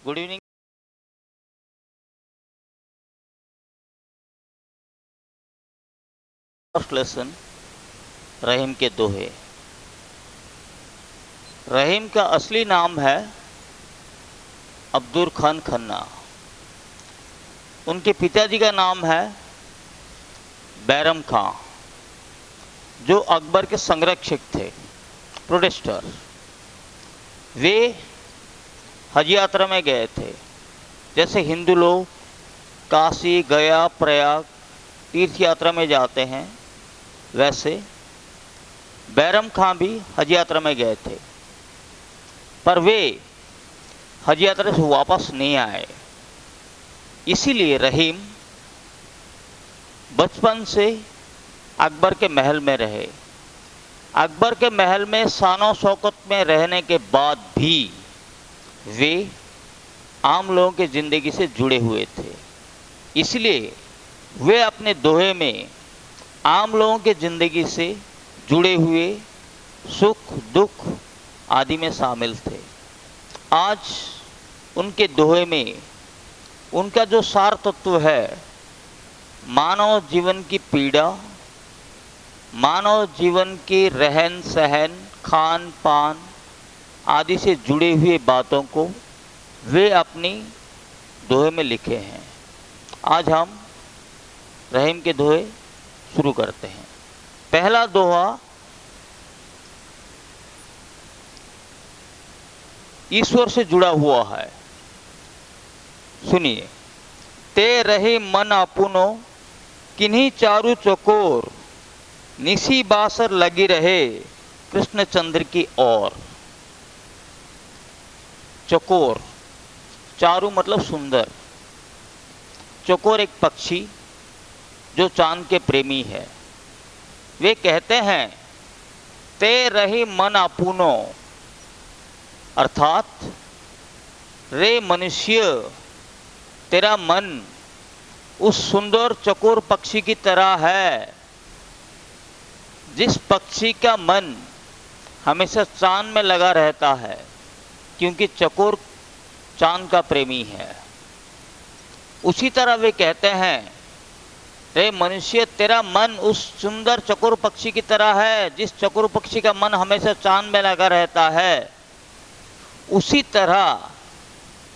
Good evening. First lesson रहीम के दोहे। रहीम का असली नाम है अब्दुल खान खन्ना। उनके पिताजी का नाम है बैरम खां, जो अकबर के संरक्षक थे, प्रोटेस्टर। वे हज यात्रा में गए थे। जैसे हिंदू लोग काशी, गया, प्रयाग तीर्थ यात्रा में जाते हैं, वैसे बैरम खां भी हज यात्रा में गए थे, पर वे हज यात्रा से वापस नहीं आए। इसीलिए रहीम बचपन से अकबर के महल में रहे। अकबर के महल में शानो शौकत में रहने के बाद भी वे आम लोगों की ज़िंदगी से जुड़े हुए थे। इसलिए वे अपने दोहे में आम लोगों की ज़िंदगी से जुड़े हुए सुख दुख आदि में शामिल थे। आज उनके दोहे में उनका जो सार तत्व है, मानव जीवन की पीड़ा, मानव जीवन की रहन सहन, खान पान आदि से जुड़े हुए बातों को वे अपनी दोहे में लिखे हैं। आज हम रहीम के दोहे शुरू करते हैं। पहला दोहा ईश्वर से जुड़ा हुआ है। सुनिए। ते रही मन अपुनो किन्हीं चारू चकोर, निसी बासर लगी रहे कृष्णचंद्र की ओर। चकोर, चारू मतलब सुंदर। चकोर एक पक्षी जो चांद के प्रेमी है। वे कहते हैं ते रही मन अपुनो, अर्थात रे मनुष्य, तेरा मन उस सुंदर चकोर पक्षी की तरह है। जिस पक्षी का मन हमेशा चांद में लगा रहता है, क्योंकि चकोर चांद का प्रेमी है। उसी तरह वे कहते हैं रे मनुष्य, तेरा मन उस सुंदर चकोर पक्षी की तरह है। जिस चकोर पक्षी का मन हमेशा चांद में लगा रहता है, उसी तरह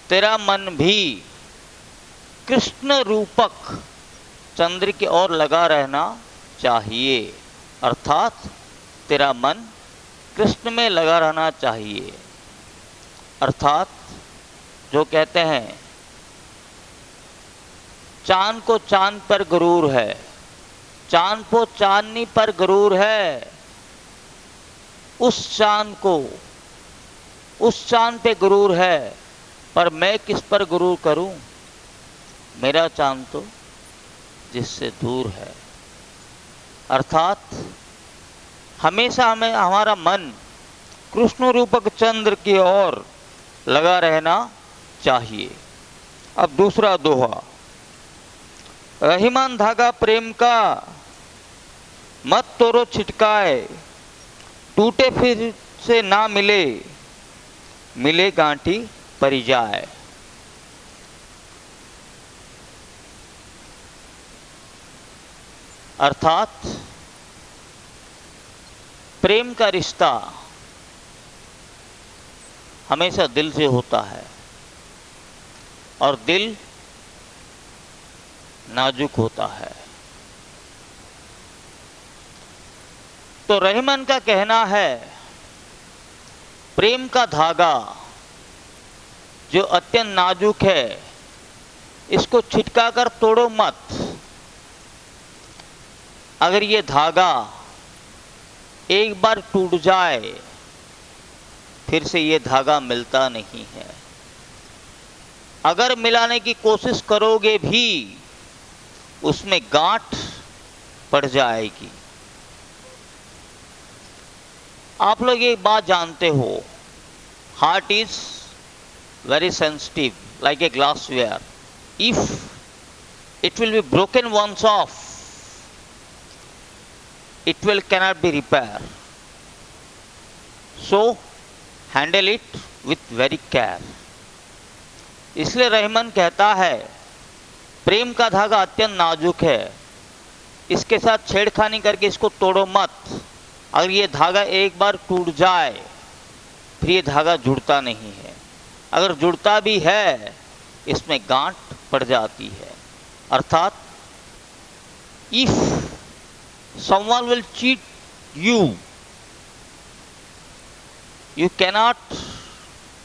तेरा मन भी कृष्ण रूपक चंद्र की ओर लगा रहना चाहिए। अर्थात तेरा मन कृष्ण में लगा रहना चाहिए। अर्थात जो कहते हैं चांद को चांद पर गुरूर है, चांद को चांदनी पर गुरूर है। उस चांद को, उस चांद पे गुरूर है, पर मैं किस पर गुरूर करूं? मेरा चांद तो जिससे दूर है। अर्थात हमेशा हमें हमारा मन कृष्ण रूपक चंद्र की ओर लगा रहना चाहिए। अब दूसरा दोहा। रहीमान धागा प्रेम का मत तोड़ो छिटकाए, टूटे फिर से ना मिले, मिले गांठी परी जाए। अर्थात प्रेम का रिश्ता हमेशा दिल से होता है, और दिल नाजुक होता है। तो रहीमन का कहना है प्रेम का धागा जो अत्यंत नाजुक है, इसको छिटका कर तोड़ो मत। अगर ये धागा एक बार टूट जाए, फिर से ये धागा मिलता नहीं है। अगर मिलाने की कोशिश करोगे भी, उसमें गांठ पड़ जाएगी। आप लोग एक बात जानते हो, heart is very sensitive like a glassware. If it will be broken once off, it will cannot be repaired. So handle it with very care. इसलिए रहमान कहता है प्रेम का धागा अत्यंत नाजुक है, इसके साथ छेड़खानी करके इसको तोड़ो मत। अगर ये धागा एक बार टूट जाए फिर ये धागा जुड़ता नहीं है, अगर जुड़ता भी है इसमें गांठ पड़ जाती है। अर्थात if someone will cheat you, you cannot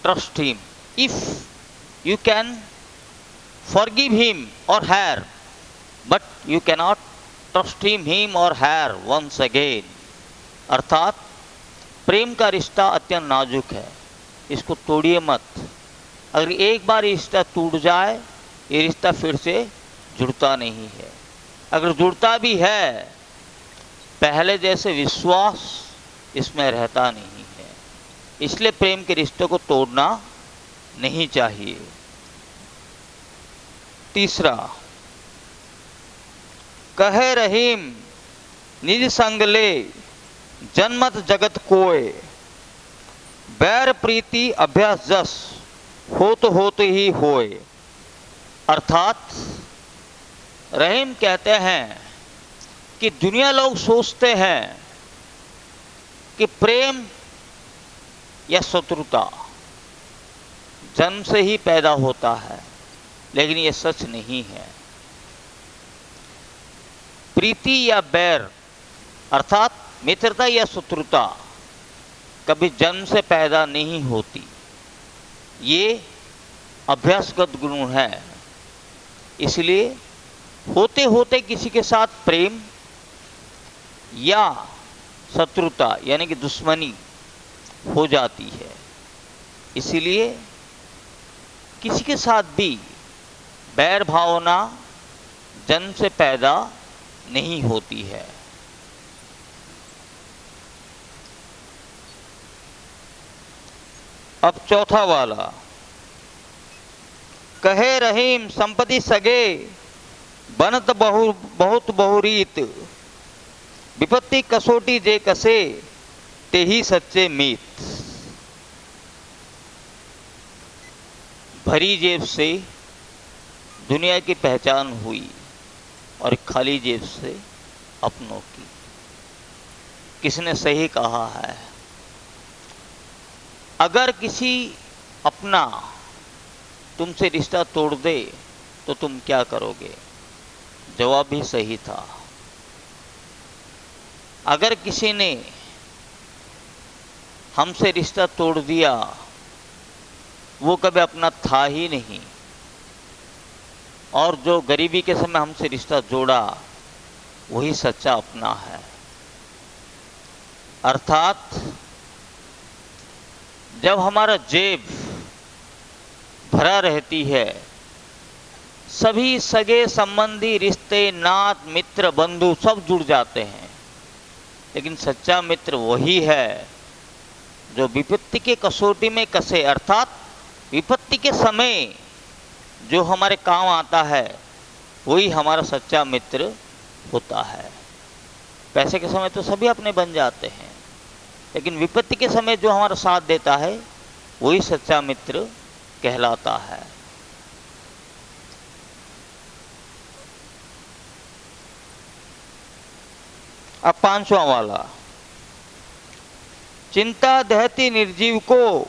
trust him. If you can forgive him or her, but you cannot trust him or her once again. अर्थात प्रेम का रिश्ता अत्यंत नाजुक है, इसको तोड़िए मत। अगर एक बार ये रिश्ता टूट जाए ये रिश्ता फिर से जुड़ता नहीं है, अगर जुड़ता भी है पहले जैसे विश्वास इसमें रहता नहीं है। इसलिए प्रेम के रिश्ते को तोड़ना नहीं चाहिए। तीसरा, कहे रहीम निज संग ले जन्मत जगत कोय, बैर प्रीति अभ्यास जस होत ही होए। अर्थात रहीम कहते हैं कि दुनिया लोग सोचते हैं कि प्रेम या शत्रुता जन्म से ही पैदा होता है, लेकिन यह सच नहीं है। प्रीति या बैर अर्थात मित्रता या शत्रुता कभी जन्म से पैदा नहीं होती, ये अभ्यासगत गुण है। इसलिए होते होते किसी के साथ प्रेम या शत्रुता यानी कि दुश्मनी हो जाती है। इसीलिए किसी के साथ भी बैर भावना जन्म से पैदा नहीं होती है। अब चौथा वाला, कहे रहीम संपत्ति सगे बनत बहुत बहुरीत, विपत्ति कसोटी जे कसे ते ही सच्चे मीत। भरी जेब से दुनिया की पहचान हुई और खाली जेब से अपनों की। किसने सही कहा है, अगर किसी अपना तुमसे रिश्ता तोड़ दे तो तुम क्या करोगे? जवाब भी सही था। अगर किसी ने हमसे रिश्ता तोड़ दिया वो कभी अपना था ही नहीं, और जो गरीबी के समय हमसे रिश्ता जोड़ा वही सच्चा अपना है। अर्थात जब हमारा जेब भरा रहती है सभी सगे संबंधी रिश्ते नात मित्र बंधु सब जुड़ जाते हैं, लेकिन सच्चा मित्र वही है जो विपत्ति के कसौटी में कसे। अर्थात विपत्ति के समय जो हमारे काम आता है वही हमारा सच्चा मित्र होता है। पैसे के समय तो सभी अपने बन जाते हैं, लेकिन विपत्ति के समय जो हमारा साथ देता है वही सच्चा मित्र कहलाता है। अब पांचवा वाला, चिंता दहती निर्जीव को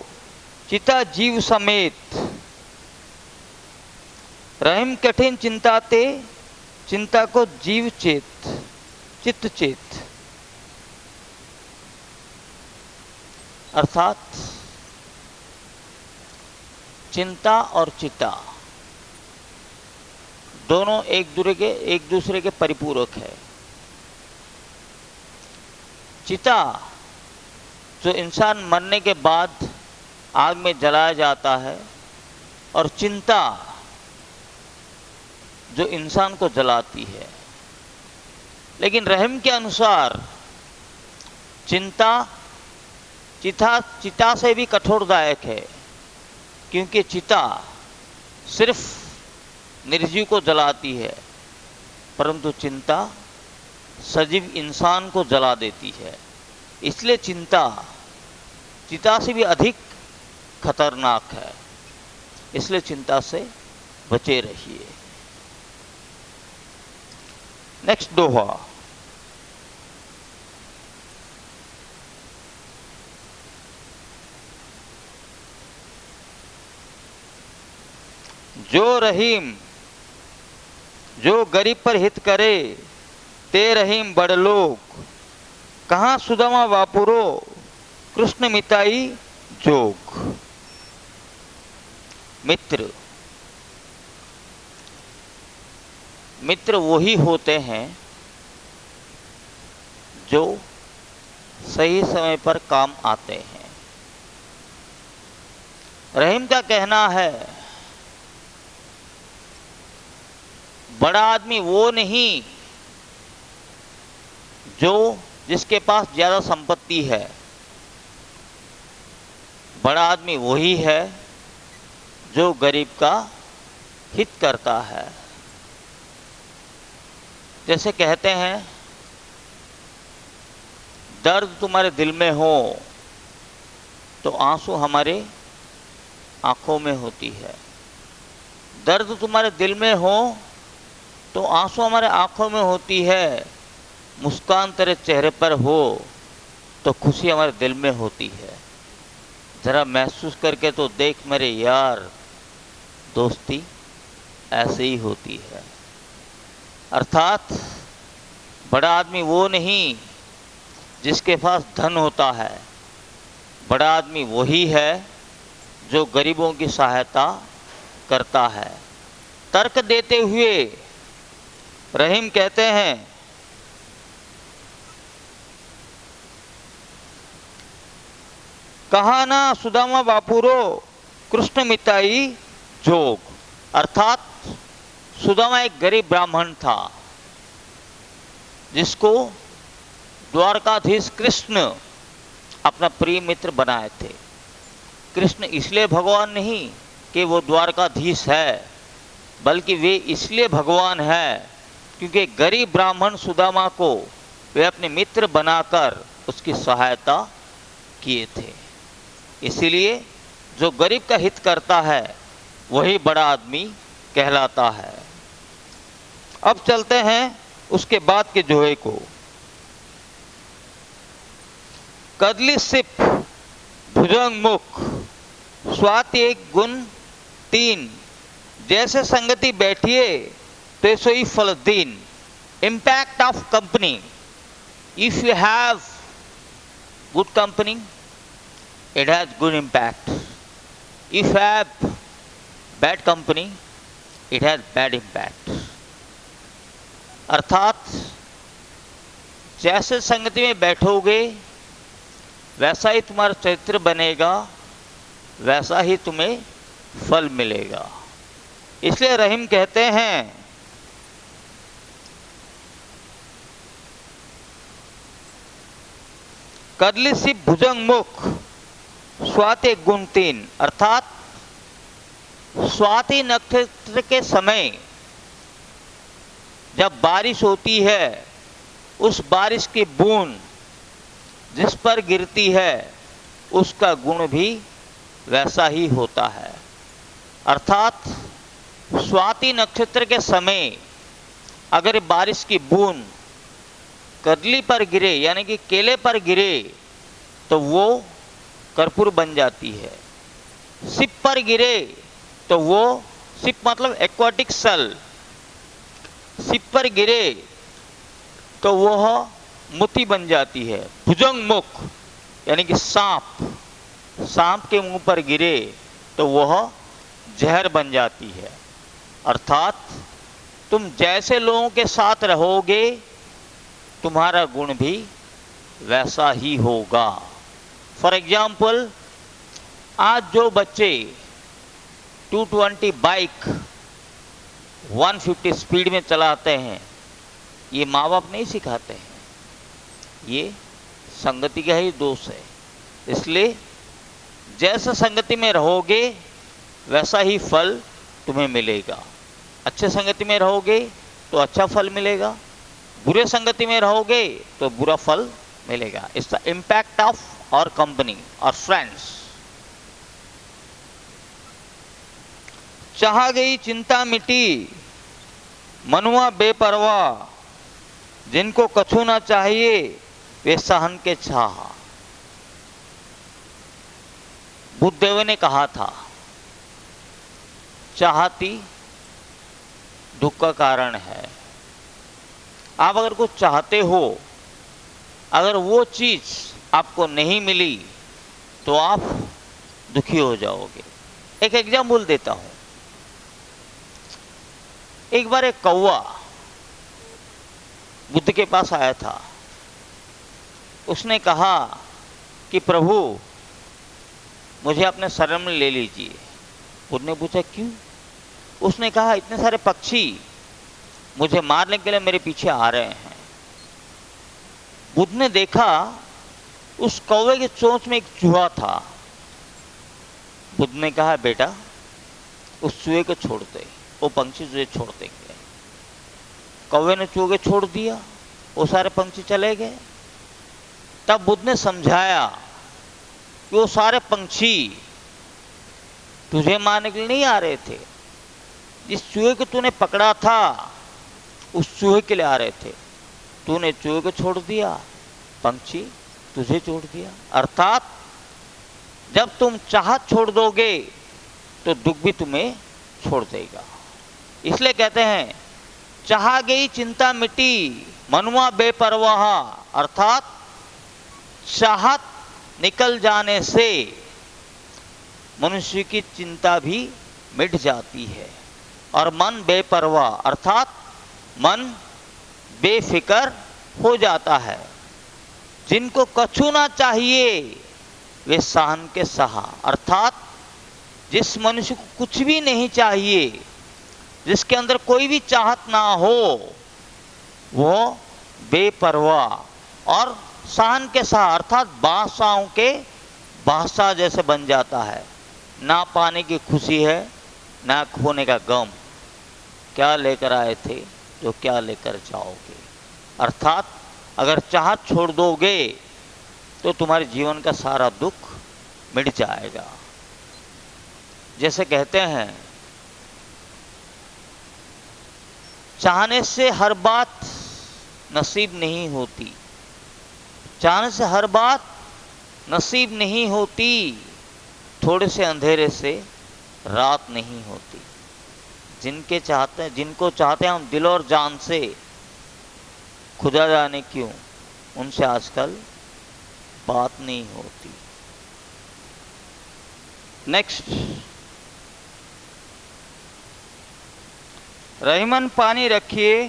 चिता जीव समेत, रहीम कठिन चिंता ते चिंता को जीव चेत चित्त चेत। अर्थात चिंता और चिता दोनों एक दूसरे के परिपूरक है। चिता जो इंसान मरने के बाद आग में जलाया जाता है, और चिंता जो इंसान को जलाती है। लेकिन रहम के अनुसार चिता से भी कठोरदायक है, क्योंकि चिता सिर्फ निर्जीव को जलाती है, परंतु चिंता सजीव इंसान को जला देती है। इसलिए चिंता चिता से भी अधिक खतरनाक है। इसलिए चिंता से बचे रहिए। नेक्स्ट दोहा। जो रहीम जो गरीब पर हित करे, ते रहीम बड़ लोग, कहाँ सुदामा वापुरो, कृष्ण मिताई जोग। मित्र, मित्र वही होते हैं जो सही समय पर काम आते हैं। रहीम का कहना है, बड़ा आदमी वो नहीं जो जिसके पास ज्यादा संपत्ति है, बड़ा आदमी वही है जो गरीब का हित करता है। जैसे कहते हैं, दर्द तुम्हारे दिल में हो तो आंसू हमारे आंखों में होती है। दर्द तुम्हारे दिल में हो तो आंसू हमारे आंखों में होती है। मुस्कान तेरे चेहरे पर हो तो खुशी हमारे दिल में होती है। जरा महसूस करके तो देख मेरे यार, दोस्ती ऐसे ही होती है। अर्थात बड़ा आदमी वो नहीं जिसके पास धन होता है, बड़ा आदमी वही है जो गरीबों की सहायता करता है। तर्क देते हुए रहीम कहते हैं, कहा ना सुदामा बापुरो, कृष्ण मिताई जोग। अर्थात सुदामा एक गरीब ब्राह्मण था जिसको द्वारकाधीश कृष्ण अपना प्रिय मित्र बनाए थे। कृष्ण इसलिए भगवान नहीं कि वो द्वारकाधीश है, बल्कि वे इसलिए भगवान है क्योंकि गरीब ब्राह्मण सुदामा को वे अपने मित्र बनाकर उसकी सहायता किए थे। इसीलिए जो गरीब का हित करता है वही बड़ा आदमी कहलाता है। अब चलते हैं उसके बाद के जोहे को। कदली सिप भुजंग मुख, स्वाति एक गुण तीन, जैसे संगति बैठिए तो सोई फल दीन। Impact of company. If you have good company, it has good impact. If you have bad company, it has bad impact. अर्थात जैसे संगति में बैठोगे वैसा ही तुम्हारा चरित्र बनेगा, वैसा ही तुम्हें फल मिलेगा। इसलिए रहीम कहते हैं, कदली सिप भुजंग मुख, स्वाति गुण तीन। अर्थात स्वाति नक्षत्र के समय जब बारिश होती है, उस बारिश की बूंद जिस पर गिरती है उसका गुण भी वैसा ही होता है। अर्थात स्वाति नक्षत्र के समय अगर बारिश की बूंद कदली पर गिरे यानी कि केले पर गिरे तो वो कर्पूर बन जाती है। सिप पर गिरे तो वो, सिप मतलब एक्वाटिक सेल, सिप पर गिरे तो वह मोती बन जाती है। भुजंग मुख यानी कि सांप, सांप के मुंह पर गिरे तो वह जहर बन जाती है। अर्थात तुम जैसे लोगों के साथ रहोगे तुम्हारा गुण भी वैसा ही होगा। फॉर एग्जाम्पल, आज जो बच्चे 220 बाइक 150 स्पीड में चलाते हैं, ये माँ बाप नहीं सिखाते हैं, ये संगति का ही दोष है। इसलिए जैसा संगति में रहोगे वैसा ही फल तुम्हें मिलेगा। अच्छे संगति में रहोगे तो अच्छा फल मिलेगा, बुरे संगति में रहोगे तो बुरा फल मिलेगा। इट्स द इम्पैक्ट ऑफ और कंपनी और फ्रेंड्स। चाह गई चिंता मिटी, मनुआ बेपरवाह, जिनको कछु ना चाहिए वे सहन के चाह। बुद्धदेव ने कहा था, चाहती दुख का कारण है। आप अगर कुछ चाहते हो, अगर वो चीज आपको नहीं मिली तो आप दुखी हो जाओगे। एक एग्जाम्पल देता हूं। एक बार एक कौवा बुद्ध के पास आया था। उसने कहा कि प्रभु, मुझे अपने शरण में ले लीजिए। बुद्ध ने पूछा क्यों? उसने कहा, इतने सारे पक्षी मुझे मारने के लिए मेरे पीछे आ रहे हैं। बुद्ध ने देखा उस कौवे की चोंच में एक चूहा था। बुद्ध ने कहा, बेटा उस चूहे को छोड़ दे, वो पंछी तुझे छोड़ देंगे। कौवे ने चूहे को छोड़ दिया, वो सारे पंछी चले गए। तब बुद्ध ने समझाया कि वो सारे पंछी तुझे मारने के लिए नहीं आ रहे थे। जिस चूहे को तूने पकड़ा था उस चूहे के लिए आ रहे थे। तूने चूहे को छोड़ दिया, पंछी तुझे छोड़ दिया। अर्थात जब तुम चाहत छोड़ दोगे तो दुख भी तुम्हें छोड़ देगा। इसलिए कहते हैं, चाह गई चिंता मिटी, मनुआ बेपरवाह। अर्थात चाहत निकल जाने से मनुष्य की चिंता भी मिट जाती है और मन बेपरवाह अर्थात मन बेफिक्र हो जाता है। जिनको कछु ना चाहिए वे सहन के सहा। अर्थात जिस मनुष्य को कुछ भी नहीं चाहिए, जिसके अंदर कोई भी चाहत ना हो, वो बेपरवाह और सहन के सहा अर्थात बादशाहों के बादशाह जैसे बन जाता है। ना पाने की खुशी है, ना खोने का गम। क्या लेकर आए थे जो क्या लेकर जाओगे। अर्थात अगर चाहत छोड़ दोगे तो तुम्हारे जीवन का सारा दुख मिट जाएगा। जैसे कहते हैं, चाहने से हर बात नसीब नहीं होती, चाहने से हर बात नसीब नहीं होती, थोड़े से अंधेरे से रात नहीं होती। जिनको चाहते हैं हम दिल और जान से, खुदा जाने क्यों उनसे आजकल बात नहीं होती। नेक्स्ट, रहीमन पानी रखिए,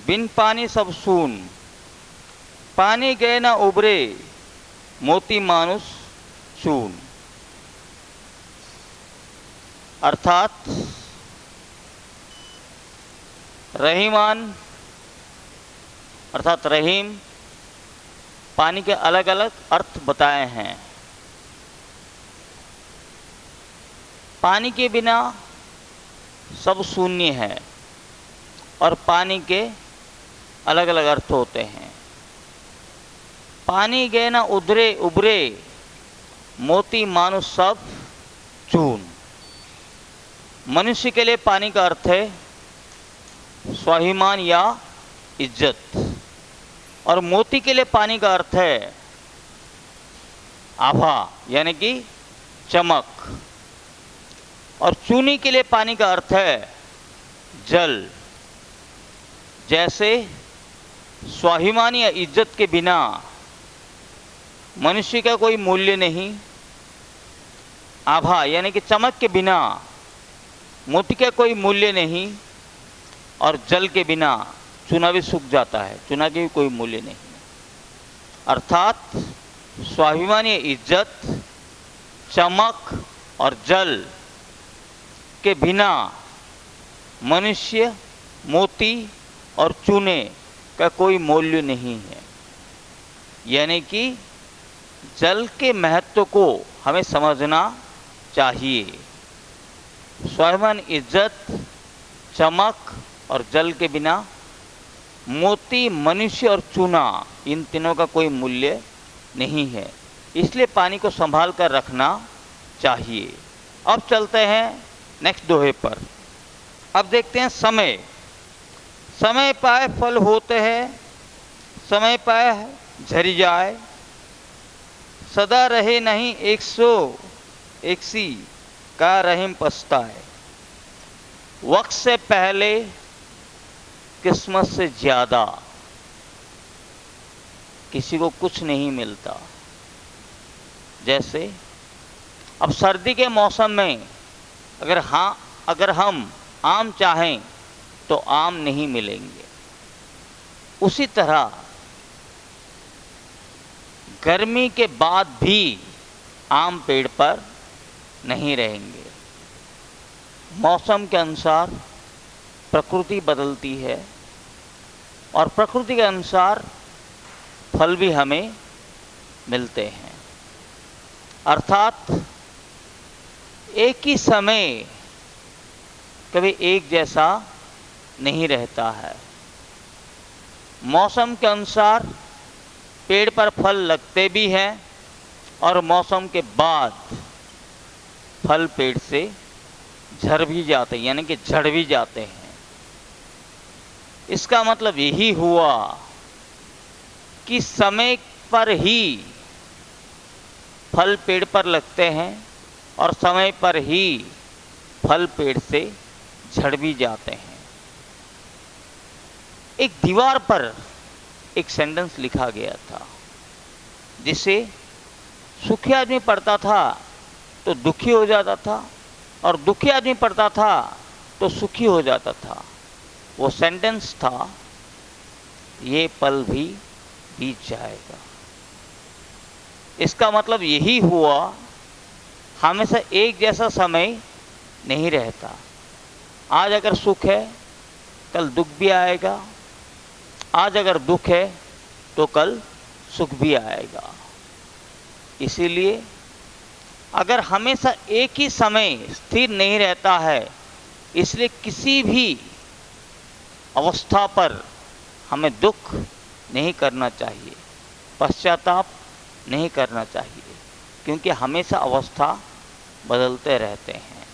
बिन पानी सब सून, पानी गए ना उबरे, मोती मानुष चून। अर्थात रहीमान अर्थात रहीम, पानी के अलग अलग अर्थ बताए हैं। पानी के बिना सब शून्य है और पानी के अलग अलग अर्थ होते हैं। पानी गए ना उबरे, मोती मानुष सब चून। मनुष्य के लिए पानी का अर्थ है स्वाभिमान या इज्जत, और मोती के लिए पानी का अर्थ है आभा यानी कि चमक, और चूनी के लिए पानी का अर्थ है जल। जैसे स्वाभिमान या इज्जत के बिना मनुष्य का कोई मूल्य नहीं, आभा यानी कि चमक के बिना मोती का कोई मूल्य नहीं, और जल के बिना चूना भी सूख जाता है, चूना के भी कोई मूल्य नहीं। अर्थात स्वाभिमान या इज्जत, चमक और जल के बिना मनुष्य, मोती और चूने का कोई मूल्य नहीं है। यानी कि जल के महत्व को हमें समझना चाहिए। स्वाभिमान, इज्जत, चमक और जल के बिना मोती, मनुष्य और चूना, इन तीनों का कोई मूल्य नहीं है। इसलिए पानी को संभाल कर रखना चाहिए। अब चलते हैं नेक्स्ट दोहे पर। अब देखते हैं समय। समय पाए फल होते हैं, समय पाए झरी जाए, सदा रहे नहीं 181 का रहीम पछताए। वक्त से पहले किस्मत से ज्यादा किसी को कुछ नहीं मिलता। जैसे अब सर्दी के मौसम में अगर हम आम चाहें तो आम नहीं मिलेंगे। उसी तरह गर्मी के बाद भी आम पेड़ पर नहीं रहेंगे। मौसम के अनुसार प्रकृति बदलती है और प्रकृति के अनुसार फल भी हमें मिलते हैं। अर्थात एक ही समय कभी एक जैसा नहीं रहता है। मौसम के अनुसार पेड़ पर फल लगते भी हैं और मौसम के बाद फल पेड़ से झड़ भी जाते हैं, यानी कि झड़ भी जाते हैं। इसका मतलब यही हुआ कि समय पर ही फल पेड़ पर लगते हैं और समय पर ही फल पेड़ से झड़ भी जाते हैं। एक दीवार पर एक सेंटेंस लिखा गया था जिसे सुखी आदमी पढ़ता था तो दुखी हो जाता था और दुखी आदमी पढ़ता था तो सुखी हो जाता था। वो सेंटेंस था, ये पल भी बीत जाएगा। इसका मतलब यही हुआ, हमेशा एक जैसा समय नहीं रहता। आज अगर सुख है कल दुख भी आएगा, आज अगर दुख है तो कल सुख भी आएगा। इसीलिए अगर हमेशा एक ही समय स्थिर नहीं रहता है, इसलिए किसी भी अवस्था पर हमें दुख नहीं करना चाहिए, पश्चाताप नहीं करना चाहिए, क्योंकि हमेशा अवस्था बदलते रहते हैं।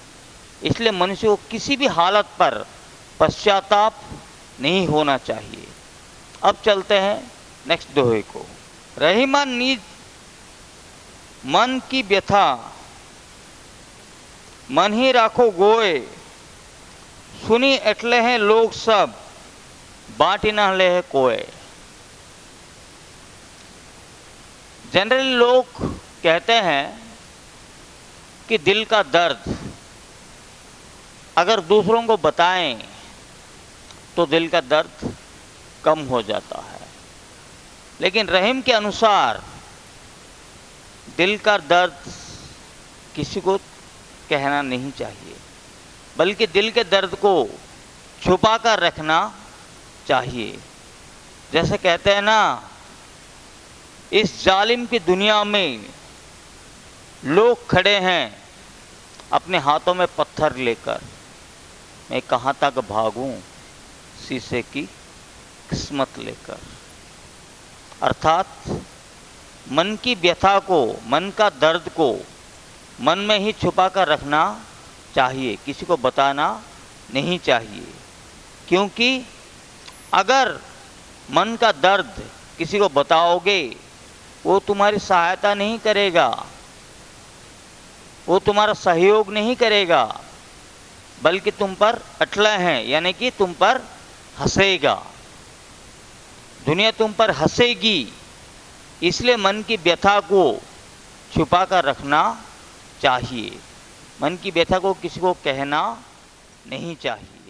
इसलिए मनुष्य को किसी भी हालत पर पश्चाताप नहीं होना चाहिए। अब चलते हैं नेक्स्ट दोहे को। रहीमान निज मन की व्यथा, मन ही राखो गोए, सुनी एटले हैं लोग सब, बाटी ना ले है कोय। जनरली लोग कहते हैं कि दिल का दर्द अगर दूसरों को बताएं तो दिल का दर्द कम हो जाता है, लेकिन रहीम के अनुसार दिल का दर्द किसी को कहना नहीं चाहिए, बल्कि दिल के दर्द को छुपा कर रखना चाहिए। जैसे कहते हैं ना, इस जालिम की दुनिया में लोग खड़े हैं अपने हाथों में पत्थर लेकर, मैं कहाँ तक भागूं शीशे की किस्मत लेकर। अर्थात मन की व्यथा को, मन का दर्द को मन में ही छुपा कर रखना चाहिए, किसी को बताना नहीं चाहिए। क्योंकि अगर मन का दर्द किसी को बताओगे, वो तुम्हारी सहायता नहीं करेगा, वो तुम्हारा सहयोग नहीं करेगा, बल्कि तुम पर अटला है, यानी कि तुम पर हंसेगा। दुनिया तुम पर हंसेगी। इसलिए मन की व्यथा को छुपा कर रखना चाहिए, मन की व्यथा को किसी को कहना नहीं चाहिए।